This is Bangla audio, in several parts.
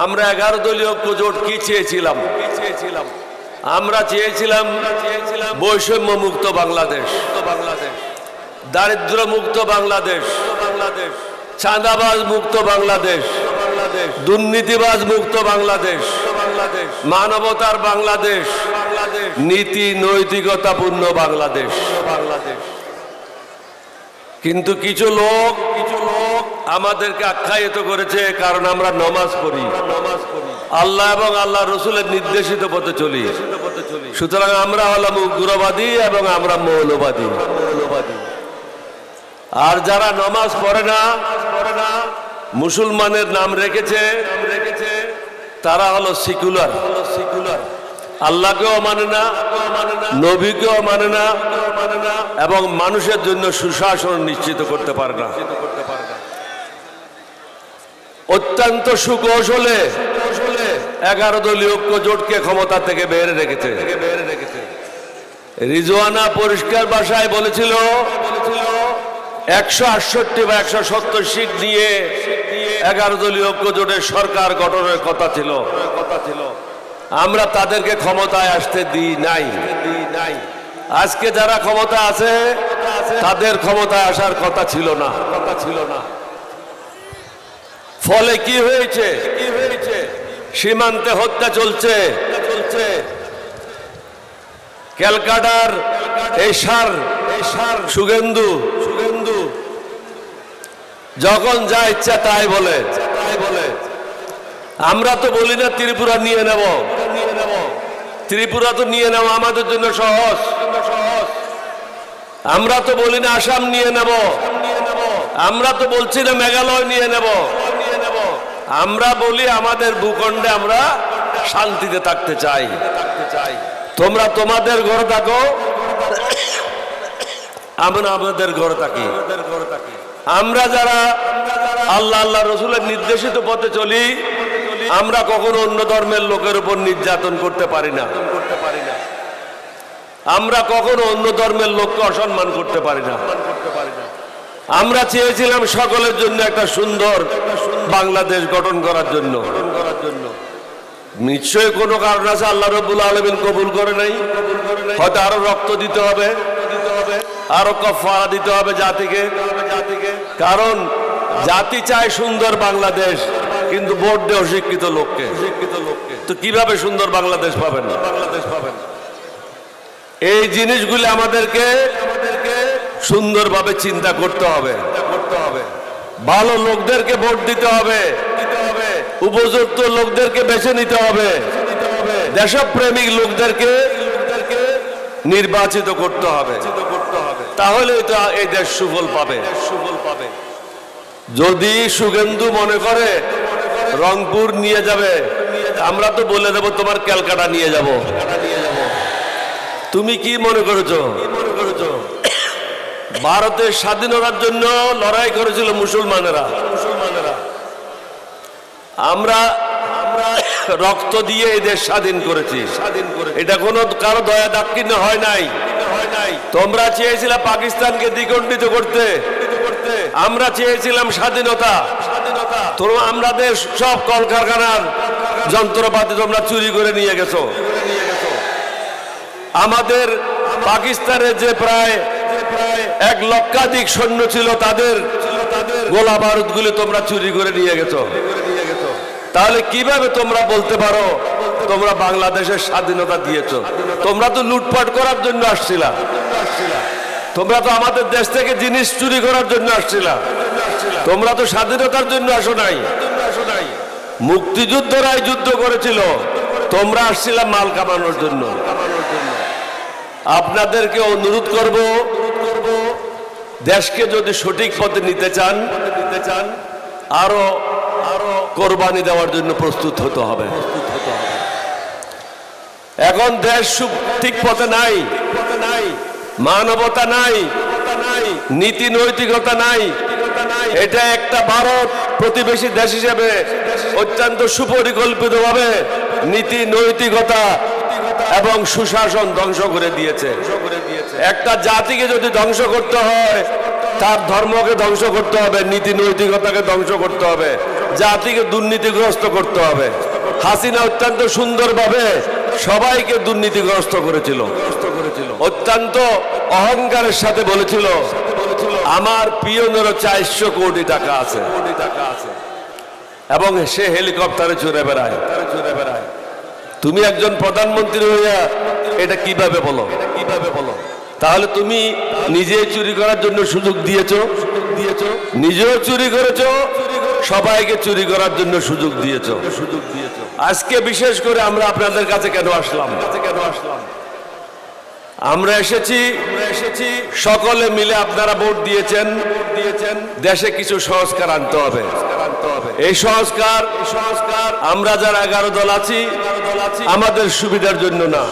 আমরা 11 দলীয় ঐক্য জোট কি চেয়েছিলাম? আমরা চেয়েছিলাম বৈষম্য মুক্ত বাংলাদেশ, দারিদ্র মুক্ত বাংলাদেশ, চাঁদাবাজ মুক্ত বাংলাদেশ, দুর্নীতিবাজ মুক্ত বাংলাদেশ, মানবতার বাংলাদেশ, নীতি নৈতিকতাপূর্ণ বাংলাদেশ। কিন্তু কিছু লোক আমাদেরকে আখ্যায়িত করেছে কারণ আমরা নামাজ পড়ি, আল্লাহ এবং আল্লাহ রসুলের নির্দেশিত পথে চলি, সুতরাং আমরা হলাম উগ্রবাদী এবং আমরা মৌলবাদী। আর যারা নামাজ পড়ে না, মুসলমানের নাম রেখেছে, তারা হলো সেকুলার, আল্লাহকেও মানে না, নবীকেও মানে না, এবং মানুষের জন্য সুশাসন নিশ্চিত করতে পারে না। অত্যন্ত সুকৌশলে 11 দলীয় ঐক্য জোটকে ক্ষমতা থেকে বের রেখেছে। রিজওয়ানা পরিষ্কার ভাষায় বলেছিল 168 বা 170 সিট নিয়ে 11 দলীয় ঐক্য জোটের সরকার গঠনের কথা ছিল। আমরা তাদেরকে ক্ষমতায় আসতে দিই নাই। আজকে যারা ক্ষমতা আছে তাদের ক্ষমতায় আসার কথা ছিল না। ফলে কি হয়েছে? সীমান্তে হত্যা চলছে। ক্যালকাটার এই সার শুভেন্দু যখন যা ইচ্ছা তাই বলে। আমরা তো বলি না ত্রিপুরা নিয়ে নেব, ত্রিপুরা তো নিয়ে নেওয়া আমাদের জন্য সহজ। আমরা তো বলি না আসাম নিয়ে নেব, আমরা তো বলছি না মেঘালয় নিয়ে নেব। আমরা বলি আমাদের ভূখণ্ডে আমরা শান্তিতে থাকতে চাই। তোমরা তোমাদের ঘরে থাকো, আমরা আমাদের ঘরে থাকি। আমরা যারা আল্লাহ আল্লাহ রসুলের নির্দেশিত পথে চলি, আমরা কখনো অন্য ধর্মের লোকের উপর নির্যাতন করতে পারি না। আমরা কখনো অন্য ধর্মের লোককে অসম্মান করতে পারি না। আমরা চেয়েছিলাম সকলের জন্য একটা সুন্দর বাংলাদেশ গঠন করার জন্য। নিশ্চয়ই কোনো কারণ আছে, আল্লাহ রাব্বুল আলামিন কবুল করে নাই। হয়তো আরো রক্ত দিতে হবে, আরো কাফারা দিতে হবে জাতিকে। কারণ জাতি চায় সুন্দর বাংলাদেশ, কিন্তু ভোট দেয় অশিক্ষিত লোককে। তো কিভাবে সুন্দর বাংলাদেশ পাবেন? এই জিনিসগুলি আমাদেরকে সুন্দরভাবে চিন্তা করতে হবে। ভালো লোকদেরকে ভোট দিতে হবে, উপযুক্ত লোকদেরকে বেছে নিতে হবে, দেশপ্রেমিক লোকদেরকে নির্বাচিত করতে হবে। তাহলে তো এই দেশ সুফল পাবে। যদি শুভেন্দু মনে করে রংপুর নিয়ে যাবে, আমরা তো বলে দেব তোমার ক্যালকাটা নিয়ে যাব। তুমি কি মনে করেছো? ভারতের স্বাধীনতার জন্য লড়াই করেছিল মুসলমানেরা। আমরা রক্ত দিয়ে এই দেশ স্বাধীন করেছি। এটা কোনো কারো দয়া দাক্ষিণ্য হয় নাই। তোমরা চেয়েছিলে পাকিস্তানকে দ্বিখণ্ডিত করতে, আমরা চেয়েছিলাম স্বাধীনতা। তোমরা আমাদের সব কলকারখানার যন্ত্রপাতি তোমরা চুরি করে নিয়ে গেছো। আমাদের পাকিস্তানের যে প্রায় 1 লক্ষাধিক সৈন্য ছিল, তাদের গোলা বারুদগুলি তোমরা চুরি করে নিয়ে গেছো। তাহলে কিভাবে তোমরা বলতে পারো তোমরা বাংলাদেশের স্বাধীনতা দিয়েছো? তোমরা তো লুটপাট করার জন্য আসছিলা। তোমরা তো আমাদের দেশ থেকে জিনিস চুরি করার জন্য আসছিলা। তোমরা তো স্বাধীনতার জন্য আসো নাই। মুক্তিযুদ্ধরাই যুদ্ধ করেছিল, তোমরা আসছিলা মাল কামানোর জন্য। আপনাদেরকে অনুরোধ করব, দেশকে যদি সঠিক পথে নিতে চান, আরো কোরবানি দেওয়ার জন্য প্রস্তুত হতে হবে। এখন দেশ ঠিক পথে নাই, মানবতা নাই, নীতি নৈতিকতা নাই। এটা একটা ভারত প্রতিবেশী দেশ হিসেবে অত্যন্ত সুপরিকল্পিতভাবে নীতি নৈতিকতা এবং সুশাসন ধ্বংস করে দিয়েছে। একটা জাতিকে যদি ধ্বংস করতে হয়, তার ধর্মকে ধ্বংস করতে হবে, নীতি নৈতিকতাকে ধ্বংস করতে হবে, জাতিকে দুর্নীতিগ্রস্ত করতে হবে। হাসিনা অত্যন্ত সুন্দরভাবে সবাইকে দুর্নীতিগ্রস্ত করেছিল, অত্যন্ত অহংকারের সাথে বলেছিল আমার পিয়নেরও 400 কোটি টাকা আছে, এবং সে হেলিকপ্টারে চড়ে বেড়ায়। তুমি একজন প্রধানমন্ত্রী হইয়া এটা কিভাবে বলো? তাহলে তুমি নিজে চুরি করার জন্য সুযোগ দিয়েছো, নিজেও চুরি করেছো, সবাইকে চুরি করার জন্য সুযোগ দিয়েছো। আজকে বিশেষ করে আমরা আপনাদের কাছে কেন আসলাম? আমরা এসেছি সকলে মিলে, আপনারা ভোট দিয়েছেন, দেশে কিছু সংস্কার আনতে হবে। এই সংস্কার আমরা যারা 11 দল আছি আমাদের সুবিধার জন্য না,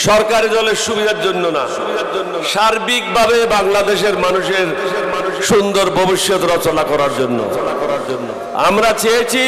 সরকারি দলের সুবিধার জন্য না, সার্বিকভাবে বাংলাদেশের মানুষের সুন্দর ভবিষ্যৎ রচনা করার জন্য আমরা চেয়েছি